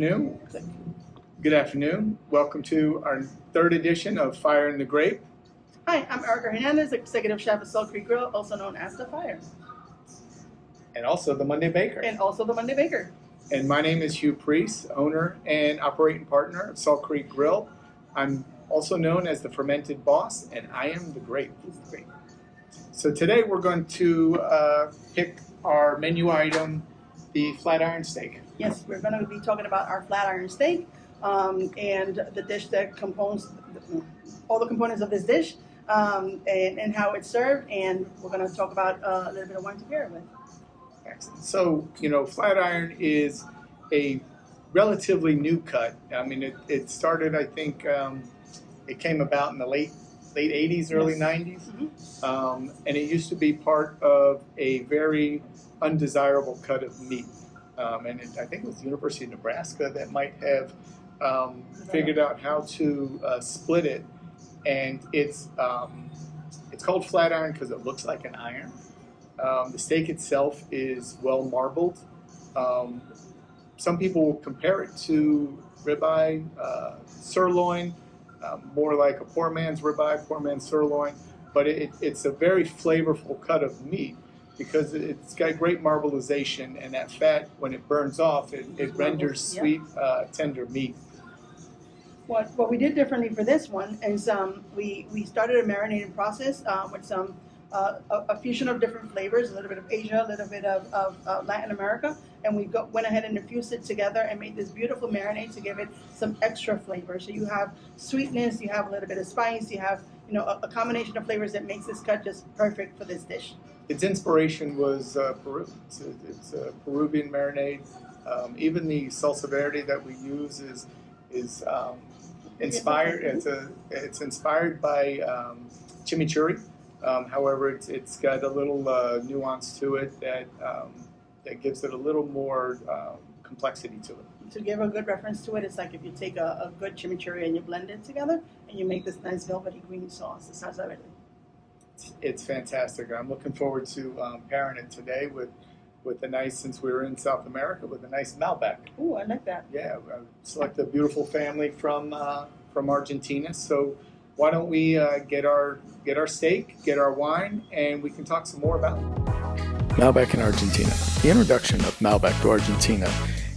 afternoon. Good afternoon. Welcome to our third edition of Fire in the Grape. Hi, I'm Erica Hernandez, Executive Chef at Salt Creek Grill, also known as The Fire. And also the Monday Baker. And also the Monday Baker. And my name is Hugh Priest, owner and operating partner of Salt Creek Grill. I'm also known as the Fermented Boss, and I am the Grape. So today we're going to pick our menu item, the flat iron steak. Yes, we're going to be talking about our flat iron steak and the dish that composes all the components of this dish and how it's served, and we're going to talk about a little bit of wine to pair it with. Excellent. So, flat iron is a relatively new cut. I mean, it started, I think, it came about in the late 80s, early 90s. Mm-hmm. And it used to be part of a very undesirable cut of meat. And I think it was the University of Nebraska that might have figured out how to split it. And it's called flat iron because it looks like an iron. The steak itself is well marbled. Some people will compare it to ribeye, sirloin, more like a poor man's ribeye, poor man's sirloin. But it's a very flavorful cut of meat because it's got great marbleization, and that fat, when it burns off, it renders sweet, tender meat. What we did differently for this one is we started a marinating process with a fusion of different flavors, a little bit of Asia, a little bit of Latin America, and we went ahead and infused it together and made this beautiful marinade to give it some extra flavor. So you have sweetness, you have a little bit of spice, you have a combination of flavors that makes this cut just perfect for this dish. Its inspiration was Peru. It's a Peruvian marinade. Even the salsa verde that we use is inspired. It's inspired by chimichurri. However, it's got a little nuance to it that gives it a little more complexity to it. To give a good reference to it, it's like if you take a good chimichurri and you blend it together and you make this nice velvety green sauce, the salsa verde. It's fantastic. I'm looking forward to pairing it today with a nice, since we were in South America, with a nice Malbec. Ooh, I like that. Yeah, select a beautiful family from Argentina. So why don't we get our steak, get our wine, and we can talk some more about it. Malbec in Argentina. The introduction of Malbec to Argentina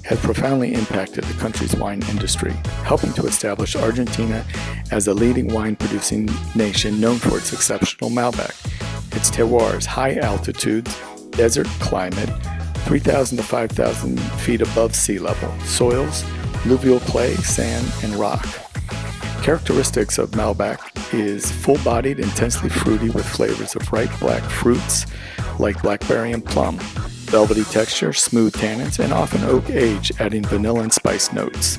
has profoundly impacted the country's wine industry, helping to establish Argentina as a leading wine-producing nation known for its exceptional Malbec. Its terroirs, high altitudes, desert climate, 3,000 to 5,000 feet above sea level, soils, alluvial clay, sand, and rock. Characteristics of Malbec is full-bodied, intensely fruity with flavors of ripe black fruits like blackberry and plum, velvety texture, smooth tannins, and often oak age, adding vanilla and spice notes.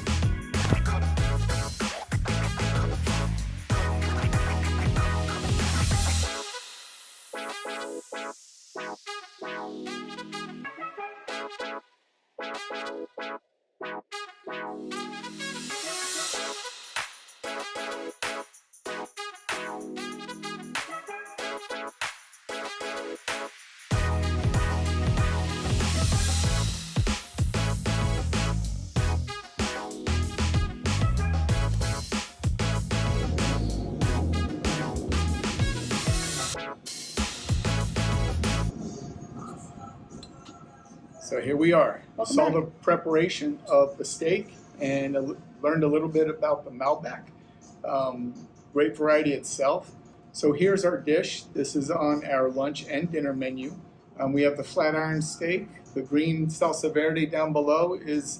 So here we are. Welcome Saw back. the preparation of the steak and learned a little bit about the Malbec. Great variety itself. So here's our dish. This is on our lunch and dinner menu. We have the flat iron steak. The green salsa verde down below is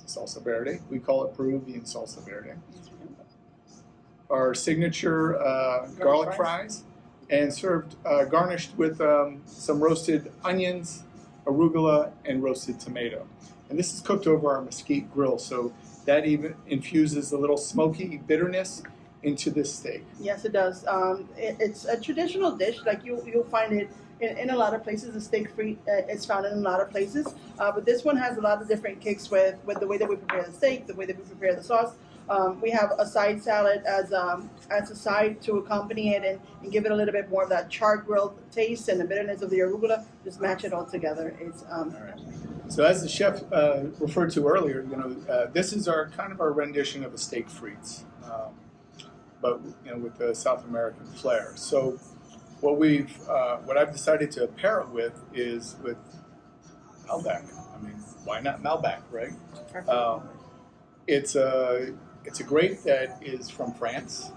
salsa verde. We call it Peruvian salsa verde. Our signature garlic fries, and served garnished with some roasted onions, arugula, and roasted tomato. And this is cooked over our mesquite grill, so that even infuses a little smoky bitterness into this steak. Yes, it does. It's a traditional dish. Like you'll find it in a lot of places. The steak free is found in a lot of places. But this one has a lot of different kicks with the way that we prepare the steak, the way that we prepare the sauce. We have a side salad as a side to accompany it and give it a little bit more of that charred grilled taste and the bitterness of the arugula. Just match it all together. It's All right. So as the chef referred to earlier, this is our kind of our rendition of a steak frites, but with the South American flair. So what I've decided to pair it with is with Malbec. I mean, why not Malbec, right? It's a grape that is from France,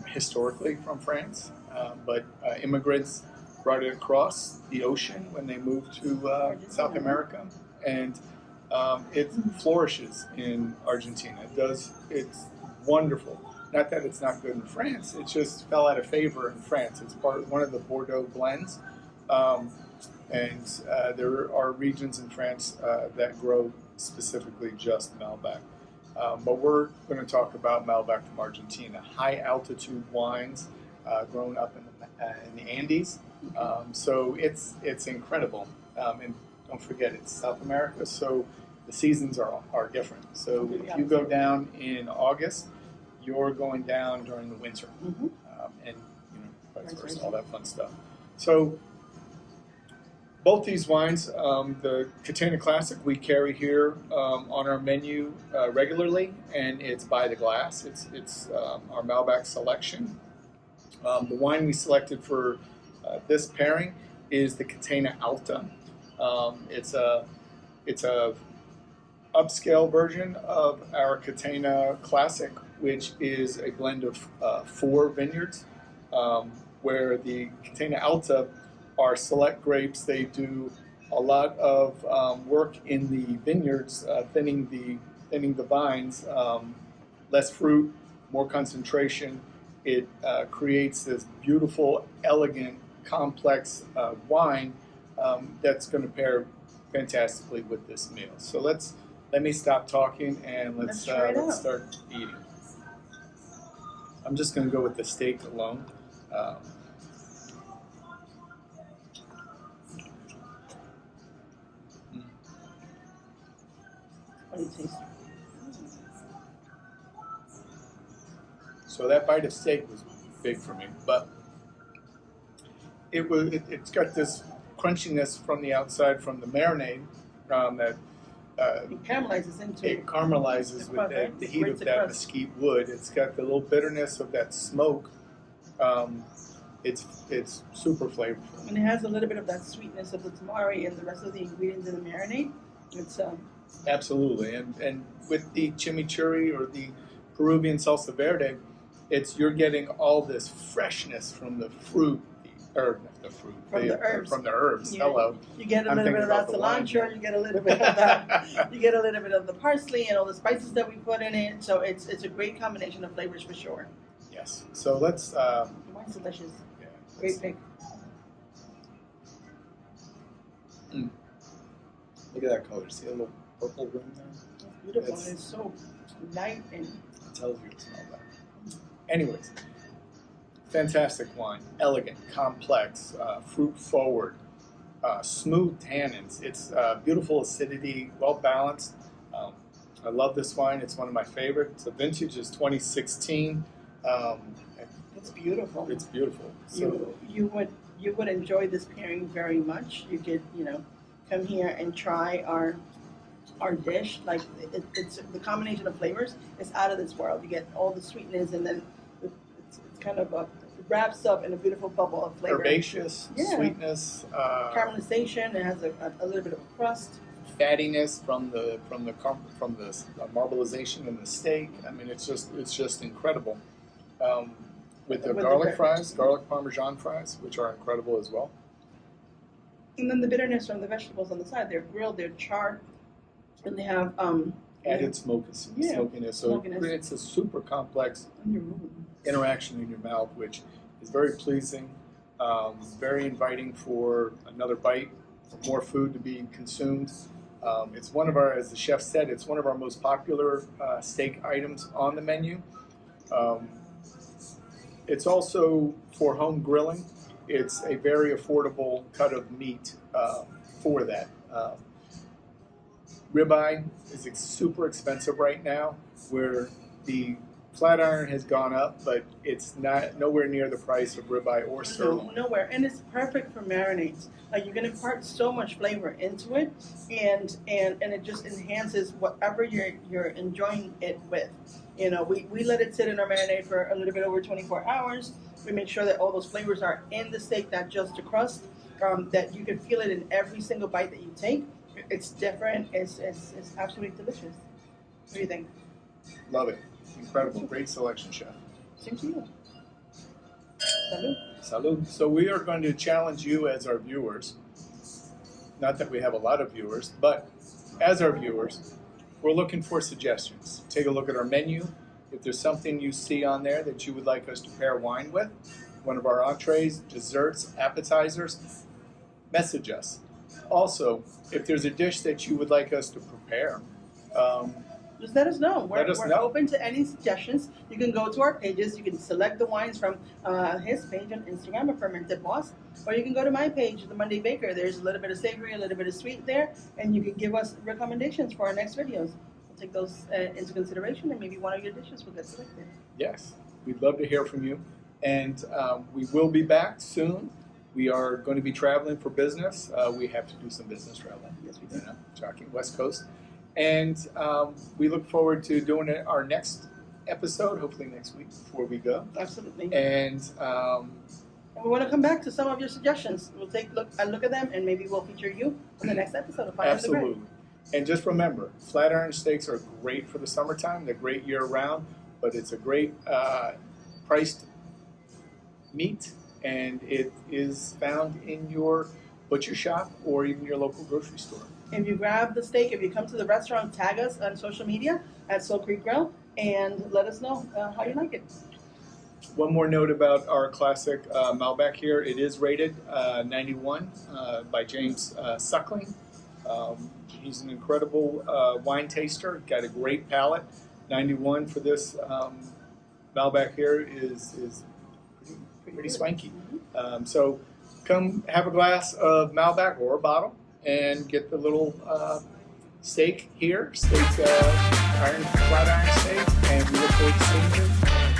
historically from France, but immigrants brought it across the ocean when they moved to South America, and it flourishes in Argentina. It's wonderful. Not that it's not good in France, it just fell out of favor in France. It's one of the Bordeaux blends, and there are regions in France that grow specifically just Malbec. But we're going to talk about Malbec from Argentina, high altitude wines grown up in the Andes. So it's incredible. And don't forget, it's South America, so the seasons are different. So if you go down in August, you're going down during the winter, and vice versa, all that fun stuff. So both these wines, the Catena Classic we carry here on our menu regularly, and it's by the glass. It's our Malbec selection. The wine we selected for this pairing is the Catena Alta. It's a upscale version of our Catena Classic, which is a blend of 4 vineyards, where the Catena Alta are select grapes. They do a lot of work in the vineyards, thinning the vines, less fruit, more concentration. It creates this beautiful, elegant, complex wine that's going to pair fantastically with this meal. So let me stop talking and let's start eating. I'm just going to go with the steak alone. What do you taste? So that bite of steak was big for me, but it's got this crunchiness from the outside from the marinade that It caramelizes into it caramelizes with the heat of that mesquite wood. It's got the little bitterness of that smoke. It's super flavorful. And it has a little bit of that sweetness of the tamari and the rest of the ingredients in the marinade. It's Absolutely, and with the chimichurri or the Peruvian salsa verde, you're getting all this freshness from the fruit, the herbs. Yeah. Hello. You get a little bit of that cilantro. You get a little bit of that. You get a little bit of the parsley and all the spices that we put in it. So it's a great combination of flavors for sure. Yes. So let's. The wine's delicious. Yeah, Great pick. Look at that color. See a little purple rim there? It's beautiful. And it's so light and. It tells you it's not that. Anyways, fantastic wine. Elegant, complex, fruit forward, smooth tannins. It's beautiful acidity, well balanced. I love this wine. It's one of my favorites. The vintage is 2016. It's beautiful. It's beautiful. So You would enjoy this pairing very much. You could come here and try our dish. Like it's the combination of flavors is out of this world. You get all the sweetness, and then it's kind of it wraps up in a beautiful bubble of flavor. herbaceous, sweetness, Caramelization. It has a little bit of a crust. fattiness from the marbleization in the steak. I mean, it's just incredible. With the garlic fries, garlic parmesan fries, which are incredible as well. And then the bitterness from the vegetables on the side. They're grilled, they're charred, and they have Added smokiness. So it creates a super complex interaction in your mouth, which is very pleasing, very inviting for another bite, for more food to be consumed. It's one of our, as the chef said, it's one of our most popular steak items on the menu. It's also for home grilling. It's a very affordable cut of meat for that. Ribeye is super expensive right now, where the flat iron has gone up, but it's not nowhere near the price of ribeye or sirloin. Nowhere, and it's perfect for marinades. Like you can impart so much flavor into it, and it just enhances whatever you're enjoying it with. We let it sit in our marinade for a little bit over 24 hours. We make sure that all those flavors are in the steak, not just the crust. That you can feel it in every single bite that you take. It's different. It's absolutely delicious. What do you think? Love it. Incredible. Great selection, chef. Same to you. Salud. Salud. So we are going to challenge you as our viewers. Not that we have a lot of viewers, but as our viewers, we're looking for suggestions. Take a look at our menu. If there's something you see on there that you would like us to pair wine with, one of our entrees, desserts, appetizers, message us. Also, if there's a dish that you would like us to prepare, just let us know. We're know. open to any suggestions. You can go to our pages. You can select the wines from his page on Instagram, A Fermented Boss, or you can go to my page, The Monday Baker. There's a little bit of savory, a little bit of sweet there, and you can give us recommendations for our next videos. We'll take those into consideration, and maybe one of your dishes will get selected. Yes, we'd love to hear from you. And we will be back soon. We are going to be traveling for business. We have to do some business traveling. Yes, we do. Shocking, West Coast. And we look forward to doing our next episode, hopefully next week before we go. Absolutely. And we want to come back to some of your suggestions. We'll take a look at them, and maybe we'll feature you on the next episode of Fire on the Grill. absolutely. And just remember, flat iron steaks are great for the summertime. They're great year round, but it's a great priced meat, and it is found in your butcher shop or even your local grocery store. If you grab the steak, if you come to the restaurant, tag us on social media at Soul Creek Grill and let us know how you like it. One more note about our classic Malbec here. It is rated 91 by James Suckling. He's an incredible wine taster, got a great palate. 91 for this Malbec here is pretty swanky. So come have a glass of Malbec or a bottle and get the little steak here, flat iron steak, and we look forward to seeing you.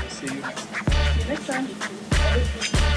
See you next time. See you next time.